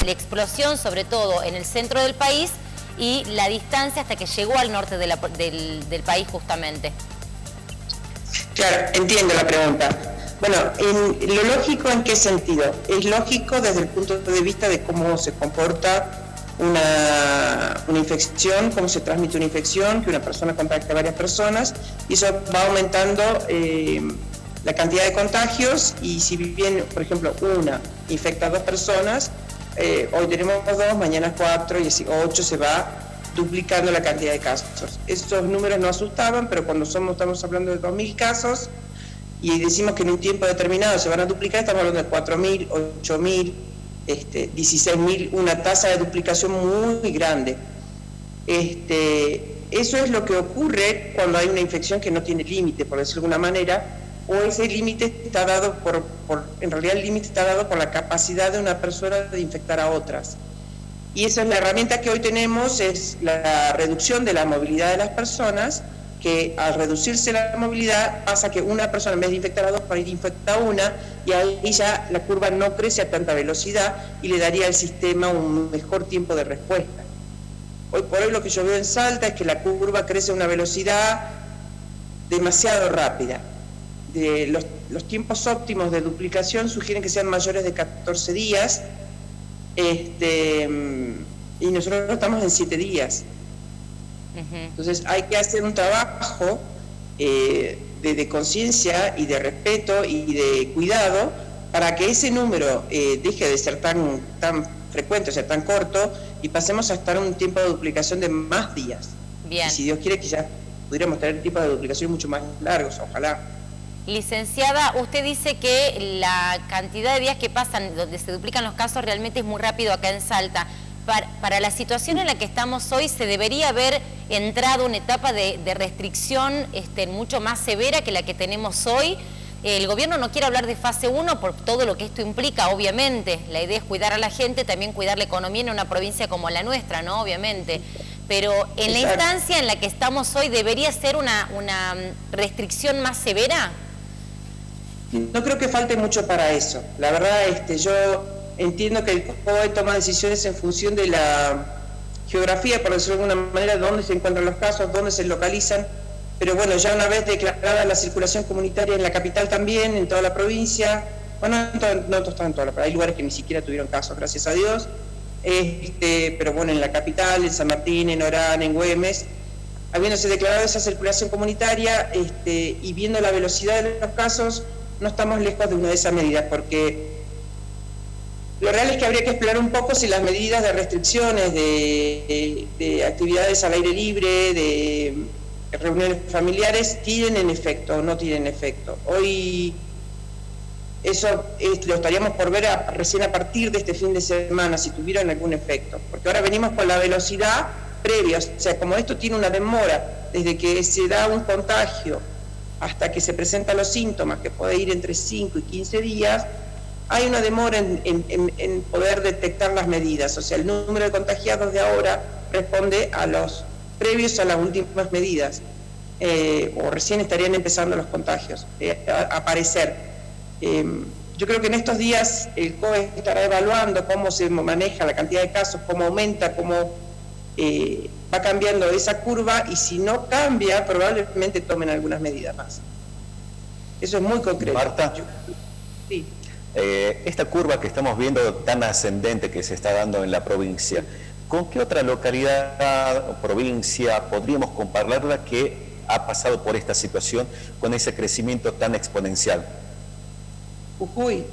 la explosión, sobre todo en el centro del país, y la distancia hasta que llegó al norte del país justamente. Claro, entiendo la pregunta. Bueno, lo lógico, ¿en qué sentido? Es lógico desde el punto de vista de cómo se comporta una infección, cómo se transmite una infección, que una persona contacte a varias personas, y eso va aumentando la cantidad de contagios, y si bien, por ejemplo, una infecta a 2 personas, hoy tenemos 2, mañana 4, y así 8, se va duplicando la cantidad de casos. Estos números no asustaban, pero cuando estamos hablando de 2.000 casos, y decimos que en un tiempo determinado se van a duplicar, estamos hablando de 4.000, 8.000, 16.000, una tasa de duplicación muy grande. Eso es lo que ocurre cuando hay una infección que no tiene límite, por decirlo de alguna manera, o ese límite está dado en realidad el límite está dado por la capacidad de una persona de infectar a otras. Y esa es la herramienta que hoy tenemos, es la reducción de la movilidad de las personas, que al reducirse la movilidad pasa que una persona en vez de infectar a 2 para ir infectar a una, y ahí ya la curva no crece a tanta velocidad y le daría al sistema un mejor tiempo de respuesta. Hoy por hoy lo que yo veo en Salta es que la curva crece a una velocidad demasiado rápida. Los tiempos óptimos de duplicación sugieren que sean mayores de 14 días, y nosotros estamos en 7 días. Entonces hay que hacer un trabajo de conciencia y de respeto y de cuidado para que ese número deje de ser tan frecuente, o sea, tan corto, y pasemos a estar en un tiempo de duplicación de más días. Bien. Y si Dios quiere que ya pudiéramos tener tiempos de duplicación mucho más largos, ojalá. Licenciada, usted dice que la cantidad de días que pasan donde se duplican los casos realmente es muy rápido acá en Salta. Para la situación en la que estamos hoy, ¿se debería haber entrado una etapa de restricción mucho más severa que la que tenemos hoy? El gobierno no quiere hablar de fase 1 por todo lo que esto implica, obviamente. La idea es cuidar a la gente, también cuidar la economía en una provincia como la nuestra, ¿no? Obviamente. Pero en la instancia en la que estamos hoy, ¿debería ser una restricción más severa? No creo que falte mucho para eso. La verdad, yo entiendo que el COE toma decisiones en función de la geografía, por decirlo de alguna manera, dónde se encuentran los casos, dónde se localizan, pero bueno, ya una vez declarada la circulación comunitaria en la capital también, en toda la provincia, bueno, no toda en toda la provincia, hay lugares que ni siquiera tuvieron casos, gracias a Dios, pero bueno, en la capital, en San Martín, en Orán, en Güemes, habiéndose declarado esa circulación comunitaria y viendo la velocidad de los casos, no estamos lejos de una de esas medidas, porque lo real es que habría que explorar un poco si las medidas de restricciones de actividades al aire libre, de reuniones familiares, tienen efecto o no tienen efecto. Hoy eso lo estaríamos por ver recién a partir de este fin de semana, si tuvieron algún efecto, porque ahora venimos con la velocidad previa, o sea, como esto tiene una demora, desde que se da un contagio hasta que se presentan los síntomas, que puede ir entre 5 y 15 días, hay una demora en poder detectar las medidas. O sea, el número de contagiados de ahora responde a los previos a las últimas medidas, o recién estarían empezando los contagios a aparecer. Yo creo que en estos días el COE estará evaluando cómo se maneja la cantidad de casos, cómo aumenta, cómo va cambiando esa curva, y si no cambia, probablemente tomen algunas medidas más. Eso es muy concreto. Marta, sí. Esta curva que estamos viendo tan ascendente que se está dando en la provincia, ¿con qué otra localidad o provincia podríamos compararla que ha pasado por esta situación con ese crecimiento tan exponencial? Jujuy.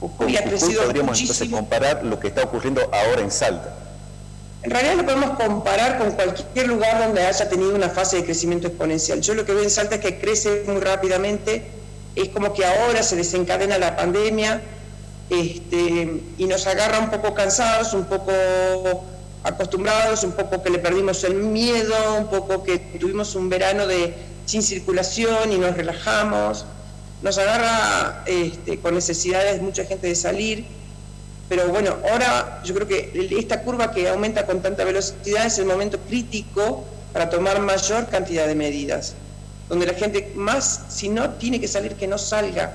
Jujuy ha crecido podríamos muchísimo. Entonces comparar lo que está ocurriendo ahora en Salta. En realidad lo podemos comparar con cualquier lugar donde haya tenido una fase de crecimiento exponencial. Yo lo que veo en Salta es que crece muy rápidamente, es como que ahora se desencadena la pandemia, y nos agarra un poco cansados, un poco acostumbrados, un poco que le perdimos el miedo, un poco que tuvimos un verano sin circulación y nos relajamos. Nos agarra con necesidades de mucha gente de salir, pero bueno, ahora yo creo que esta curva que aumenta con tanta velocidad es el momento crítico para tomar mayor cantidad de medidas, donde la gente más, si no tiene que salir, que no salga,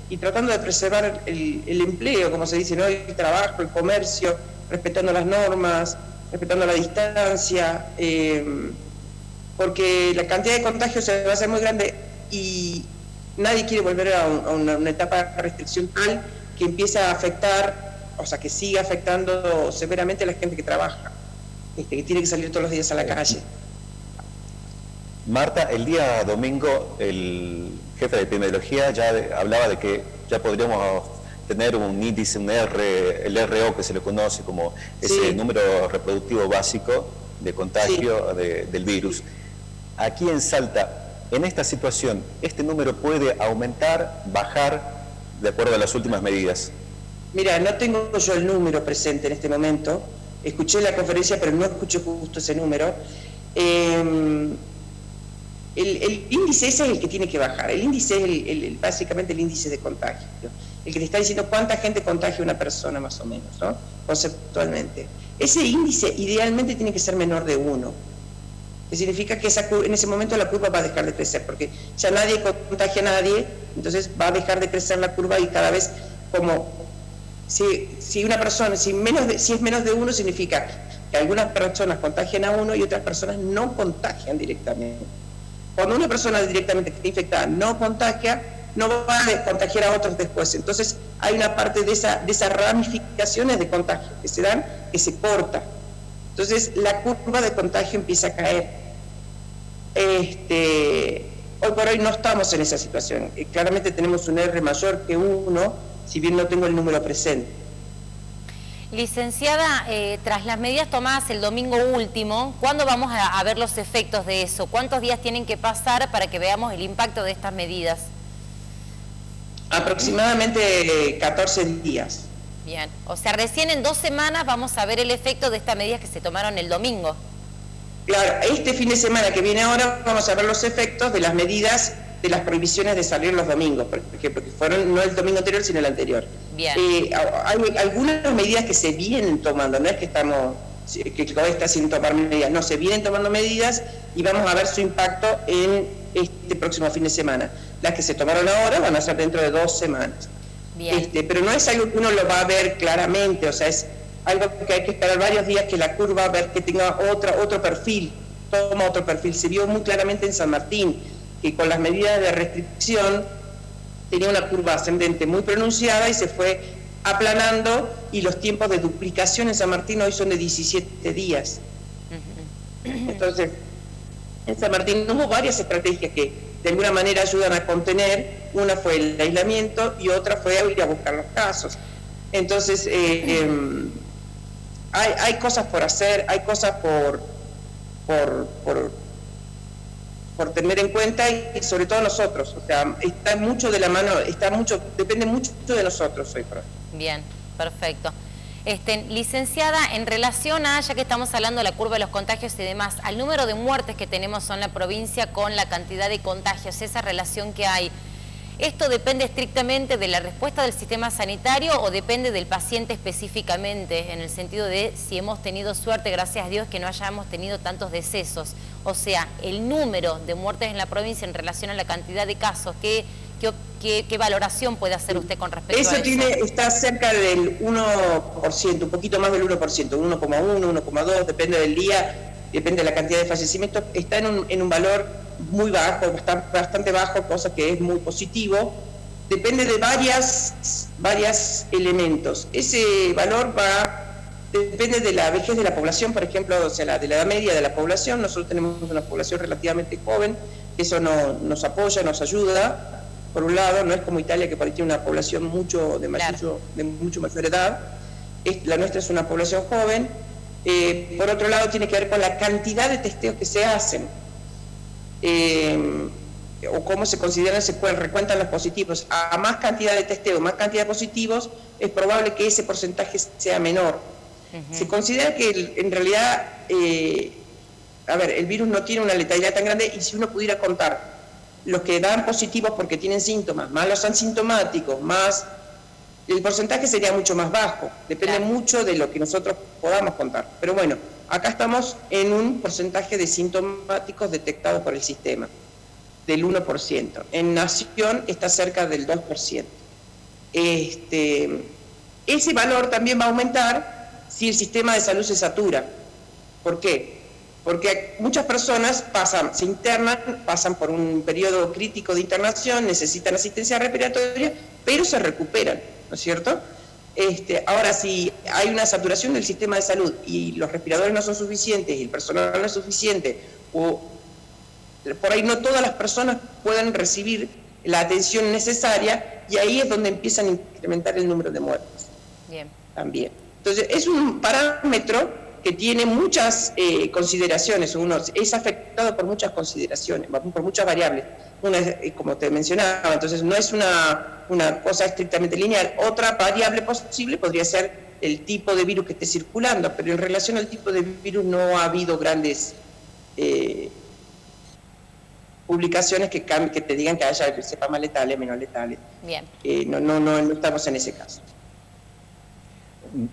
y tratando de preservar el empleo, como se dice, ¿no? El trabajo, el comercio, respetando las normas, respetando la distancia, porque la cantidad de contagios se va a hacer muy grande y nadie quiere volver a una etapa de restricción tal que empiece a afectar, o sea, que siga afectando severamente a la gente que trabaja, que tiene que salir todos los días a la calle. Marta, el día domingo el jefe de epidemiología ya hablaba de que ya podríamos tener un índice, el RO que se le conoce como ese número reproductivo básico de contagio del virus. Aquí en Salta, en esta situación, ¿este número puede aumentar, bajar, de acuerdo a las últimas medidas? Mira, no tengo yo el número presente en este momento. Escuché la conferencia, pero no escuché justo ese número. El índice ese es el que tiene que bajar. El índice es básicamente el índice de contagio. El que te está diciendo cuánta gente contagia una persona más o menos, ¿no? Conceptualmente. Ese índice idealmente tiene que ser menor de 1. Que significa que en ese momento la curva va a dejar de crecer, porque ya nadie contagia a nadie, entonces va a dejar de crecer la curva y cada vez como... Si una persona, si es menos de 1, significa que algunas personas contagian a uno y otras personas no contagian directamente. Cuando una persona directamente que está infectada no contagia, no va a contagiar a otros después. Entonces hay una parte de esas ramificaciones de contagio que se dan, que se corta. Entonces la curva de contagio empieza a caer. Hoy por hoy no estamos en esa situación. Claramente tenemos un R mayor que 1, si bien no tengo el número presente. Licenciada, tras las medidas tomadas el domingo último, ¿cuándo vamos a ver los efectos de eso? ¿Cuántos días tienen que pasar para que veamos el impacto de estas medidas? Aproximadamente 14 días. Bien, o sea, recién en 2 semanas vamos a ver el efecto de estas medidas que se tomaron el domingo. Claro, este fin de semana que viene ahora vamos a ver los efectos de las medidas de las prohibiciones de salir los domingos, porque fueron no el domingo anterior, sino el anterior. Bien. Hay algunas medidas que se vienen tomando, no es que el COE está sin tomar medidas, no, se vienen tomando medidas y vamos a ver su impacto en este próximo fin de semana. Las que se tomaron ahora van a ser dentro de 2 semanas. Bien. Pero no es algo que uno lo va a ver claramente, o sea, es algo que hay que esperar varios días que la curva, a ver que tenga otro perfil, toma otro perfil. Se vio muy claramente en San Martín, que con las medidas de restricción tenía una curva ascendente muy pronunciada y se fue aplanando, y los tiempos de duplicación en San Martín hoy son de 17 días. Entonces, en San Martín hubo varias estrategias que de alguna manera ayudan a contener. Una fue el aislamiento y otra fue ir a buscar los casos. Entonces, hay cosas por hacer, hay cosas por tener en cuenta, y sobre todo nosotros, o sea, está mucho de la mano, depende mucho de nosotros hoy por hoy. Bien, perfecto. Licenciada, en relación a, ya que estamos hablando de la curva de los contagios y demás, al número de muertes que tenemos en la provincia con la cantidad de contagios, esa relación que hay, ¿esto depende estrictamente de la respuesta del sistema sanitario o depende del paciente específicamente, en el sentido de si hemos tenido suerte, gracias a Dios, que no hayamos tenido tantos decesos? O sea, el número de muertes en la provincia en relación a la cantidad de casos, ¿qué valoración puede hacer usted con respecto a eso? Está cerca del 1%, un poquito más del 1%, 1,1, 1,2, depende del día, depende de la cantidad de fallecimientos. Está en un valor muy bajo, bastante bajo, cosa que es muy positivo. Depende de varios elementos. Ese valor depende de la vejez de la población, por ejemplo, o sea, de la edad media de la población. Nosotros tenemos una población relativamente joven, eso nos apoya, nos ayuda. Por un lado, no es como Italia, que por ahí tiene una población de mucho mayor edad. La nuestra es una población joven. Por otro lado, tiene que ver con la cantidad de testeos que se hacen. O cómo se consideran, recuentan los positivos. A más cantidad de testeos, más cantidad de positivos, es probable que ese porcentaje sea menor. Se considera que en realidad, el virus no tiene una letalidad tan grande, y si uno pudiera contar los que dan positivos porque tienen síntomas, más los asintomáticos, más el porcentaje sería mucho más bajo. Depende mucho de lo que nosotros podamos contar. Pero bueno, acá estamos en un porcentaje de sintomáticos detectados por el sistema, del 1%. En Nación está cerca del 2%. Ese valor también va a aumentar si el sistema de salud se satura. ¿Por qué? Porque muchas personas se internan, pasan por un periodo crítico de internación, necesitan asistencia respiratoria, pero se recuperan, ¿no es cierto? Ahora, si hay una saturación del sistema de salud y los respiradores no son suficientes y el personal no es suficiente, o por ahí no todas las personas pueden recibir la atención necesaria, y ahí es donde empiezan a incrementar el número de muertes. Bien. También. Entonces, es un parámetro que tiene muchas consideraciones, uno es afectado por muchas consideraciones, por muchas variables. Una es, como te mencionaba, entonces no es una cosa estrictamente lineal. Otra variable posible podría ser el tipo de virus que esté circulando, pero en relación al tipo de virus no ha habido grandes publicaciones que te digan que haya cepas más letales, menos letales. Bien. No estamos en ese caso.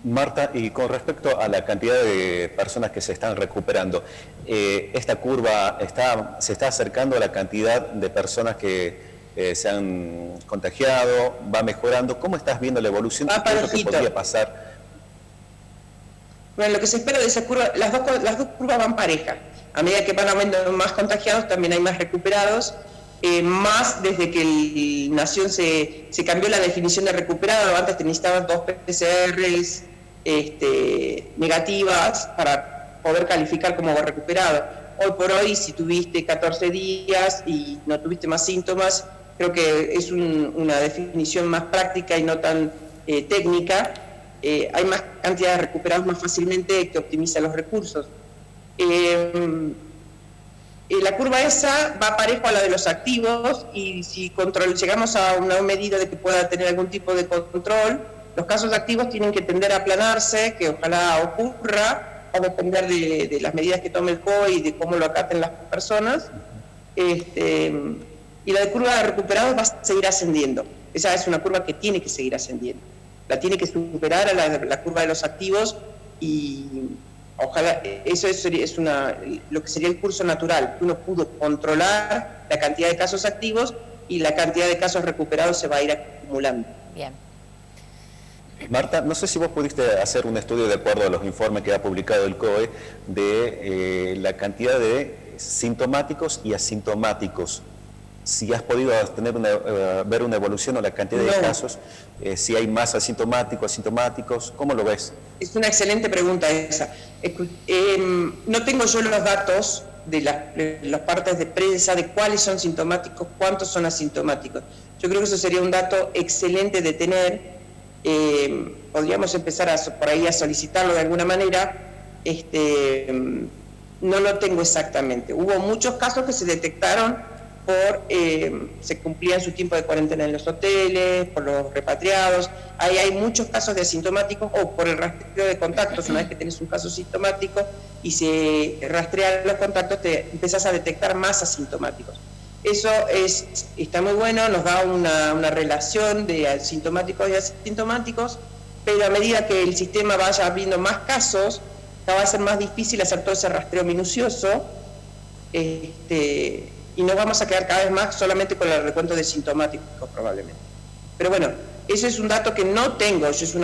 Marta, y con respecto a la cantidad de personas que se están recuperando, ¿esta curva se está acercando a la cantidad de personas que se han contagiado? ¿Va mejorando? ¿Cómo estás viendo la evolución? ¿Qué es lo que podría pasar? Bueno, lo que se espera de esa curva, las dos curvas van parejas. A medida que van aumentando más contagiados, también hay más recuperados. Más desde que Nación se cambió la definición de recuperado. Antes te necesitabas 2 PCRs negativas para poder calificar como recuperado. Hoy por hoy, si tuviste 14 días y no tuviste más síntomas, creo que es una definición más práctica y no tan técnica. Hay más cantidad de recuperados más fácilmente, que optimiza los recursos. La curva esa va parejo a la de los activos, y si llegamos a una medida de que pueda tener algún tipo de control, los casos activos tienen que tender a aplanarse, que ojalá ocurra, va a depender de las medidas que tome el COE y de cómo lo acaten las personas. Y la de curva de recuperados va a seguir ascendiendo. Esa es una curva que tiene que seguir ascendiendo. La tiene que superar a la curva de los activos, y ojalá eso es lo que sería el curso natural. Uno pudo controlar la cantidad de casos activos y la cantidad de casos recuperados se va a ir acumulando. Bien. Marta, no sé si vos pudiste hacer un estudio de acuerdo a los informes que ha publicado el COE de la cantidad de sintomáticos y asintomáticos. Si has podido ver una evolución o la cantidad de casos, si hay más asintomáticos, ¿cómo lo ves? Es una excelente pregunta esa. No tengo yo los datos de las partes de prensa de cuáles son sintomáticos, cuántos son asintomáticos. Yo creo que eso sería un dato excelente de tener. Podríamos empezar por ahí a solicitarlo de alguna manera. No lo tengo exactamente. Hubo muchos casos que se detectaron se cumplían su tiempo de cuarentena en los hoteles, por los repatriados. Ahí hay muchos casos de asintomáticos, o por el rastreo de contactos. Una vez que tenés un caso sintomático y se rastrean los contactos, te empezás a detectar más asintomáticos. Eso está muy bueno, nos da una relación de asintomáticos y asintomáticos, pero a medida que el sistema vaya abriendo más casos, va a ser más difícil hacer todo ese rastreo minucioso, y nos vamos a quedar cada vez más solamente con el recuento de sintomáticos, probablemente. Pero bueno, ese es un dato que no tengo, eso es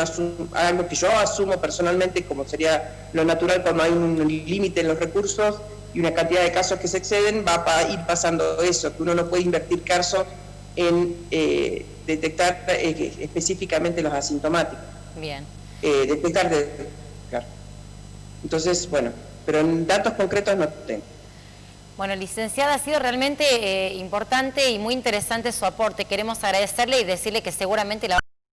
algo que yo asumo personalmente como sería lo natural cuando hay un límite en los recursos y una cantidad de casos que se exceden. Va a ir pasando eso, que uno no puede invertir casos en detectar específicamente los asintomáticos. Bien. Detectar. Entonces, bueno, pero en datos concretos no tengo. Bueno, licenciada, ha sido realmente importante y muy interesante su aporte. Queremos agradecerle y decirle que seguramente la